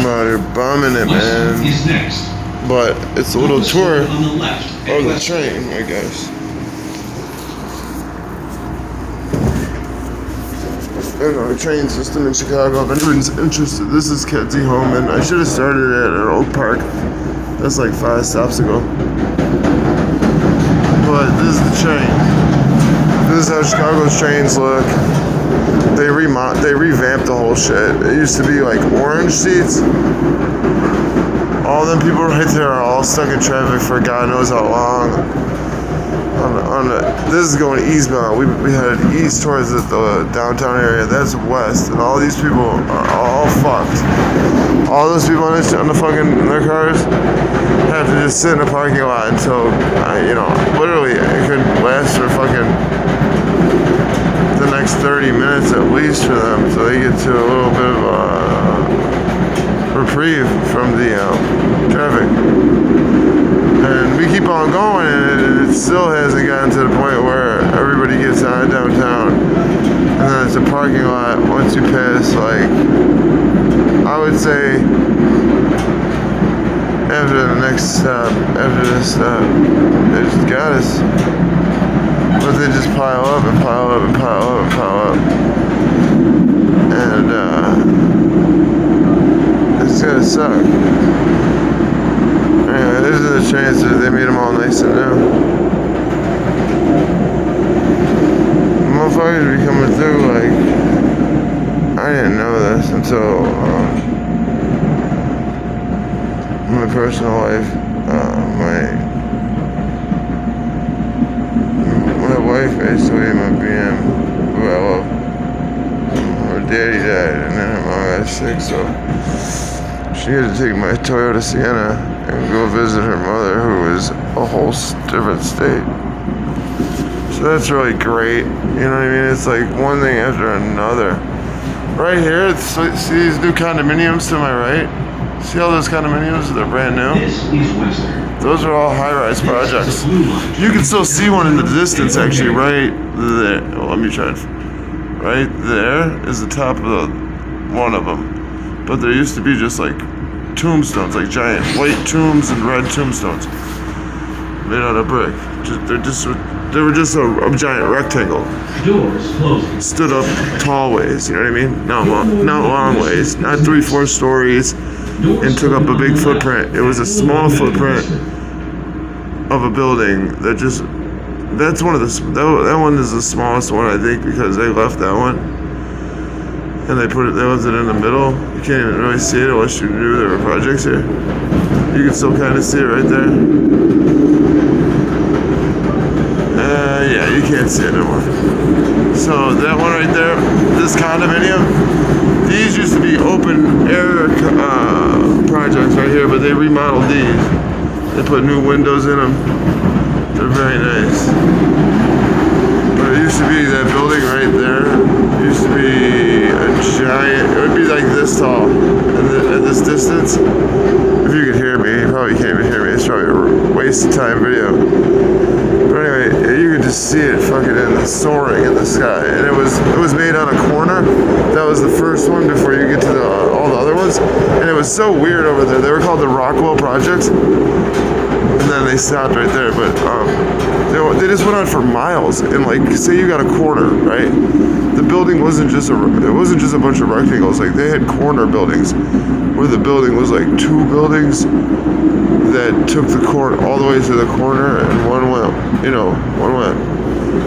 I'm out here bombing it, man. Is next. But it's a little tour On the left. of the train, I guess. I know, train system in Chicago. If anyone's interested, this is Kedzie Homan. I should have started at Oak Park. That's like 5 stops ago. But this is the train. This is how Chicago's trains look. They revamped the whole shit. It used to be like orange seats. All them people right there are all stuck in traffic for God knows how long. This is going eastbound. We headed east towards the downtown area. That's west, and all these people are all fucked. All those people on the fucking in their cars have to just sit in the parking lot until literally it could last for fucking the next 30 minutes at least for them, so they get to a little bit of reprieve from the traffic. And we keep on going, and it still hasn't gotten to the point where everybody gets out of downtown. And then it's a parking lot once you pass, like, I would say, after the next stop, after this stop, they just got us. But they just pile up and pile up and pile up and pile up. And, it's gonna suck. Yeah, this is the chance that they made them all nice and new. Motherfuckers be coming through like, I didn't know this until my personal life. My wife basically, my BM, who I love, her daddy died and then her mom got sick, so she had to take my Toyota Sienna and go visit her mother, who was a whole different state. So that's really great. You know what I mean? It's like one thing after another. Right here, see these new condominiums to my right? See all those condominiums? They're brand new. This is Western. Those are all high-rise projects. You can still see one in the distance, actually, right there. Well, let me try it. Right there is the top of one of them. But there used to be just like tombstones, like giant white tombs and red tombstones made out of brick. They were just a giant rectangle. Doors closing. Stood up tall ways, you know what I mean? Not long ways, not 3-4 stories, and took up a big footprint. It was a small footprint of a building that's one of that one is the smallest one, I think, because they left that one. And they left it in the middle. You can't even really see it unless you knew there were projects here. You can still kind of see it right there. Yeah, you can't see it anymore. So that one right there, this condominium, these used to be open air projects right here, but they remodeled these. They put new windows in them. They're very nice. But it used to be that building right there. It used to be a giant, it would be like this tall at this distance. If you could hear me, you probably can't even hear me. It's probably a waste of time video. But anyway, you could just see it fucking soaring in the sky. And it was made on a corner. That was the first one before you get to all the other ones. And it was so weird over there. They were called the Rockwell Projects. And then they stopped right there, but they just went on for miles. And like, say you got a corner, right? The building wasn't just a bunch of rectangles. Like, they had corner buildings, where the building was like 2 buildings that took the corner all the way to the corner, and one went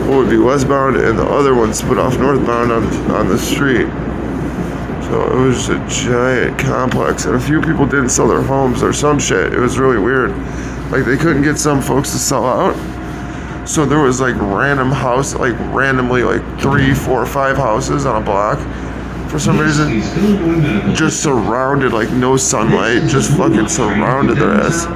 what would be westbound, and the other one split off northbound on the street. So it was just a giant complex, and a few people didn't sell their homes or some shit. It was really weird. Like, they couldn't get some folks to sell out. So there was like randomly like 3, 4, 5 houses on a block for some reason. Just surrounded, like no sunlight, just fucking surrounded their ass.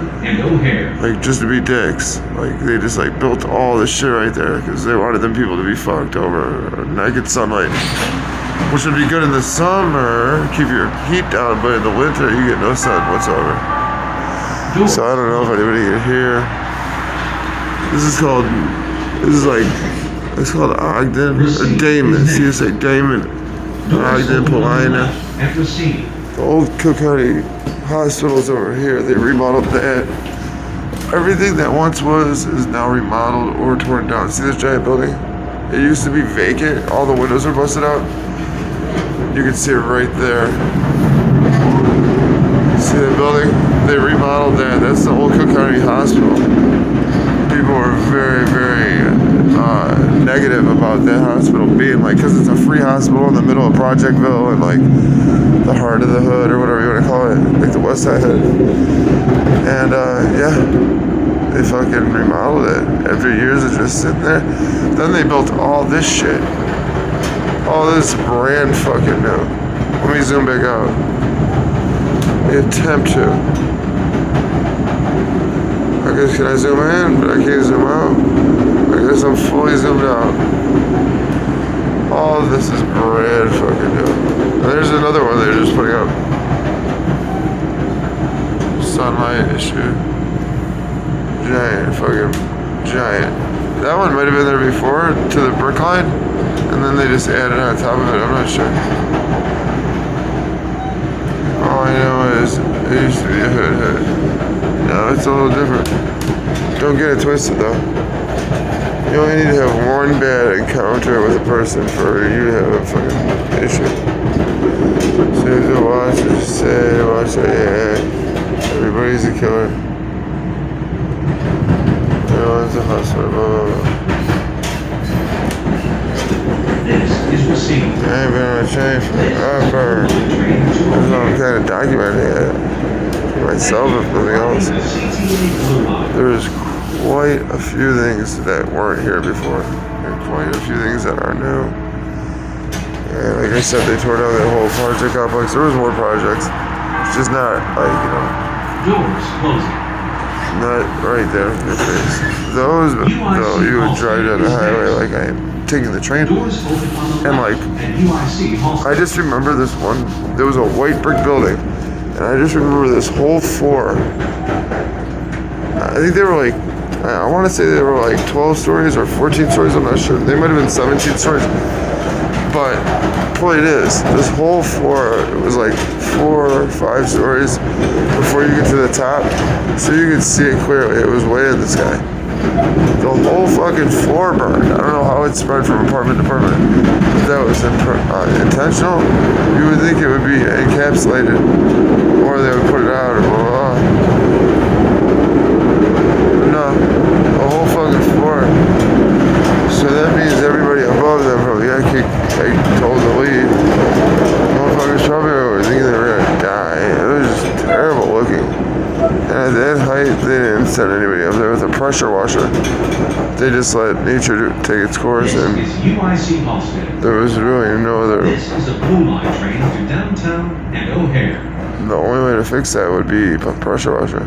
Like, just to be dicks. Like, they just like built all this shit right there because they wanted them people to be fucked over naked sunlight. Which would be good in the summer, keep your heat down, but in the winter you get no sun whatsoever. So I don't know if anybody can hear. It's called Ogden, or Damon. See, you say Damon, Ogden, Paulina. The old Cook County Hospital's over here. They remodeled that. Everything that once was is now remodeled or torn down. See this giant building? It used to be vacant. All the windows were busted out. You can see it right there. See the building? They remodeled that. That's the old Cook County Hospital. People were very, very negative about that hospital being like, because it's a free hospital in the middle of Projectville and like the heart of the hood or whatever you want to call it, like the West Side Hood. And yeah, they fucking remodeled it after years of just sitting there. Then they built all this shit, all this brand fucking new. Let me zoom back out. Attempt to. I guess can I zoom in, but I can't zoom out. I guess I'm fully zoomed out. All of this is brand fucking new. And there's another one they're just putting up. Sunlight issue. Giant, fucking giant. That one might have been there before to the brick line, and then they just added on top of it. I'm not sure. All I know is it used to be a hood. Now it's a little different. Don't get it twisted though. You only need to have one bad encounter with a person for you to have a fucking issue. So you have to watch it, say, watch it, yeah. Everybody's a killer. Everyone's a hustler, blah, blah, blah. This is received. I ain't been on a train forever. That's what I'm kind of documenting it. For myself, if nothing else. There's quite a few things that weren't here before. And quite a few things that are new. And like I said, they tore down that whole project complex. There was more projects. It's just not like, you know, Doors closing. not right there in your face. Those, though, you would drive down the highway like I am taking the train. Doors open on the And left. like, And UIC Halsted. I just remember this one. There was a white brick building, and I just remember this whole floor. I think they were like, I want to say they were like 12 stories or 14 stories. I'm not sure. They might have been 17 stories. But point is, this whole floor, it was like 4 or 5 stories before you get to the top, so you could see it clearly. It was way in the sky. The whole fucking floor burned. I don't know how it spread from apartment to apartment. But that was intentional. You would think it would be encapsulated, or they would put it out, or blah, blah, blah. No, the whole fucking floor. So that means everybody above them probably got kicked, told to leave. Motherfuckers probably were thinking they were gonna die. It was just terrible looking. And at that height, they didn't send anybody up there with a pressure washer. They just let nature take its course, This and is UIC Halsted. there was really no other. This is a Blue Line train to downtown and O'Hare. The only way to fix that would be a pressure washer.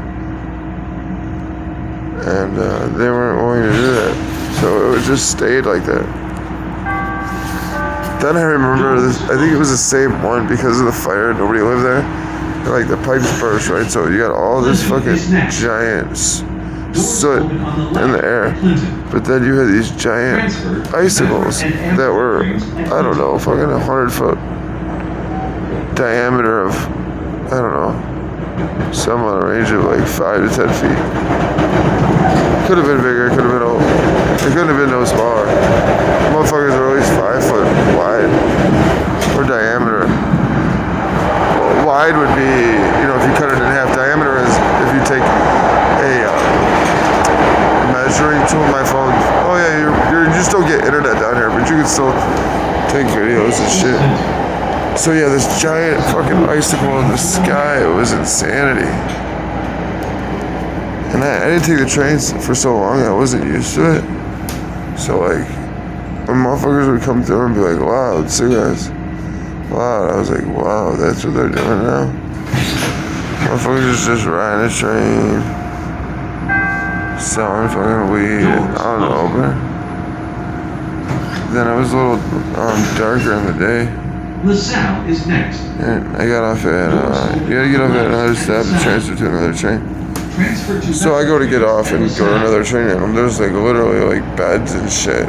And they weren't willing to do that. So it just stayed like that. Then I remember this, I think it was the same one because of the fire, nobody lived there. And like the pipes burst, right? So you got all this fucking giant soot in the air. But then you had these giant icicles that were, I don't know, fucking 100-foot diameter of, I don't know, some on a range of like 5 to 10 feet. Could have been bigger, could have been old. It couldn't have been no smaller. Motherfuckers are at least 5 foot wide or diameter. Well, wide would be, you know, if you cut it in half. Diameter is if you take a measuring tool. My phone. Oh yeah, you just don't get internet down here, but you can still take videos and shit. So yeah, this giant fucking icicle in the sky. It was insanity. And I didn't take the trains for so long, I wasn't used to it. So like, when motherfuckers would come through and be like, loud, cigarettes, loud, I was like, wow, that's what they're doing now? Motherfuckers just riding a train, selling fucking weed, I don't know, but then it was a little darker in the day. LaSalle is next. And I got off at, you gotta get off at another stop and transfer to another train. Transfer to So I go to get off and go to another train, and there's like literally like beds and shit.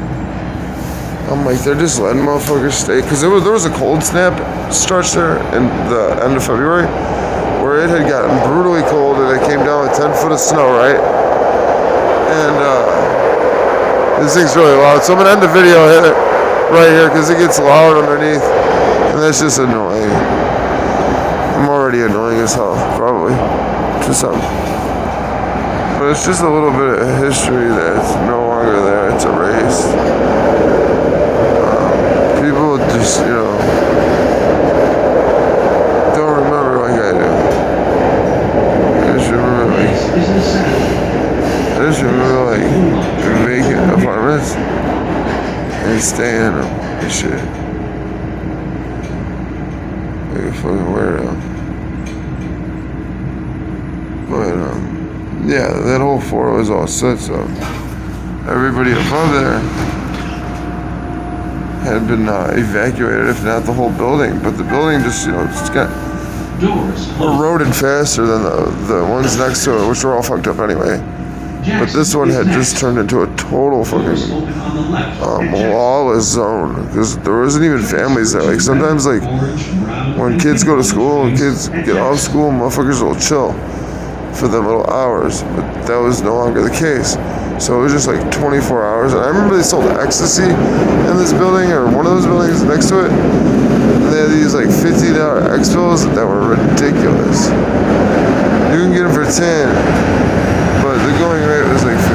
I'm like, they're just letting motherfuckers stay. Because there was a cold snap stretch there in the end of February where it had gotten brutally cold and it came down with 10 foot of snow, right? And this thing's really loud. So I'm going to end the video right here because it gets loud underneath. And that's just annoying. I'm already annoying as hell, probably. To some. But it's just a little bit of history that's no longer there. It's erased. People just, don't remember like I do. I just remember like vacant apartments and stay in them and shit. Like a fucking weirdo. But yeah, that whole floor was all set, so everybody above there had been evacuated, if not the whole building. But the building just, it's got eroded faster than the ones next to it, which were all fucked up anyway. But this one had just turned into a total fucking lawless zone because there wasn't even families there. Like sometimes, like when kids go to school and kids get off school, motherfuckers will chill for them little hours. But that was no longer the case. So it was just like 24 hours. And I remember they sold ecstasy in this building or one of those buildings next to it. And they had these like $50 X pills that were ridiculous. You can get them for 10, but the going rate was like 15.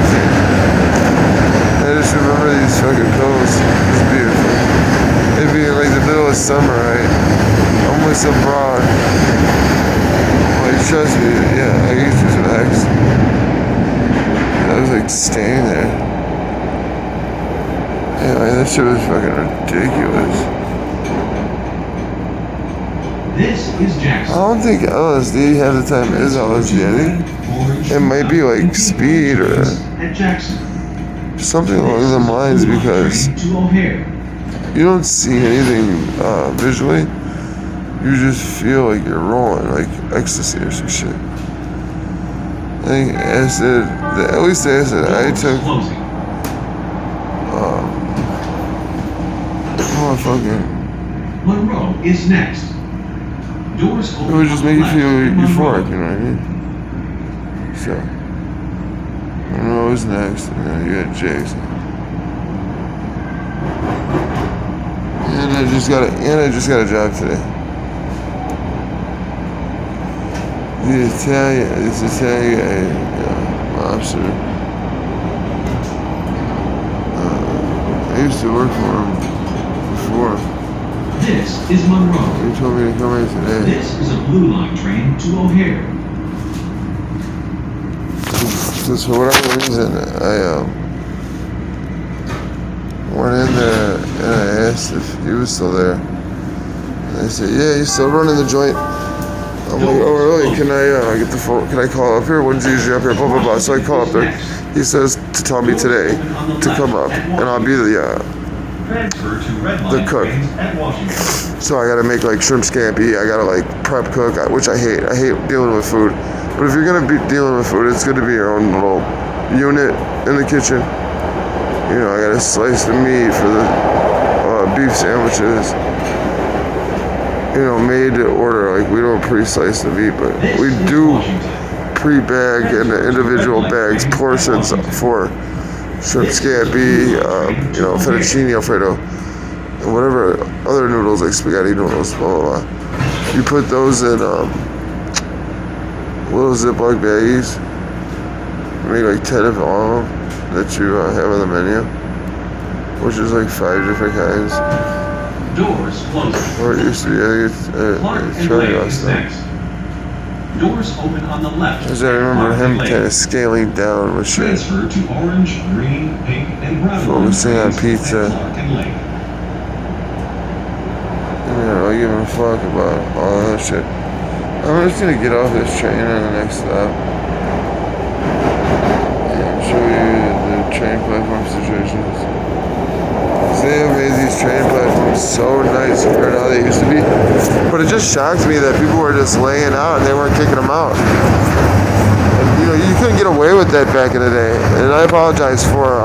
I just remember these fucking pills. It was beautiful. It'd be like the middle of summer, right? Almost abroad. Like, trust me, yeah, I used to some X. I was like staying there. Anyway, that shit was fucking ridiculous. This is Jackson. I don't think LSD half the time is LSD. I think it might be like speed or something along the lines because you don't see anything visually. You just feel like you're rolling, like ecstasy or some shit. I think acid, at least the acid I took, Monroe is next. Doors it would just make you feel euphoric, you know what I mean? So, Monroe is next, and then you got Jason. And I just got a job today. This Italian lobster. I used to work for him before. This is Monroe. He told me to come in today. This is a Blue Line train to O'Hare. So for whatever reason, I went in there and I asked if he was still there. And they said, yeah, he's still running the joint. I'm like, oh really? Can I get the phone? Can I call up here? When's he usually up here? Blah blah blah. So I call up there. He says to tell me today to come up, and I'll be the cook. So I gotta make like shrimp scampi. I gotta like prep cook, which I hate. I hate dealing with food. But if you're gonna be dealing with food, it's good to be your own little unit in the kitchen. I gotta slice the meat for the beef sandwiches. Made to order. Like we don't pre-slice the meat, but we do pre-bag into individual bags portions for shrimp scampi, fettuccine alfredo, and whatever other noodles like spaghetti noodles, blah blah blah. You put those in little Ziploc baggies. Make like 10 of all of them that you have on the menu, which is like 5 different kinds. Doors closing. Or it used to be, I think it's really awesome. Next. Doors open on the left. Because I remember him kind of scaling down with shit. Transfer to orange, green, pink, and brown. Focusing on pizza. I give a fuck about all that shit. I'm just gonna get off this train on the next stop and show you the train platform situations. They have made these train platforms so nice compared to how they used to be. But it just shocked me that people were just laying out and they weren't kicking them out. And, you couldn't get away with that back in the day. And I apologize for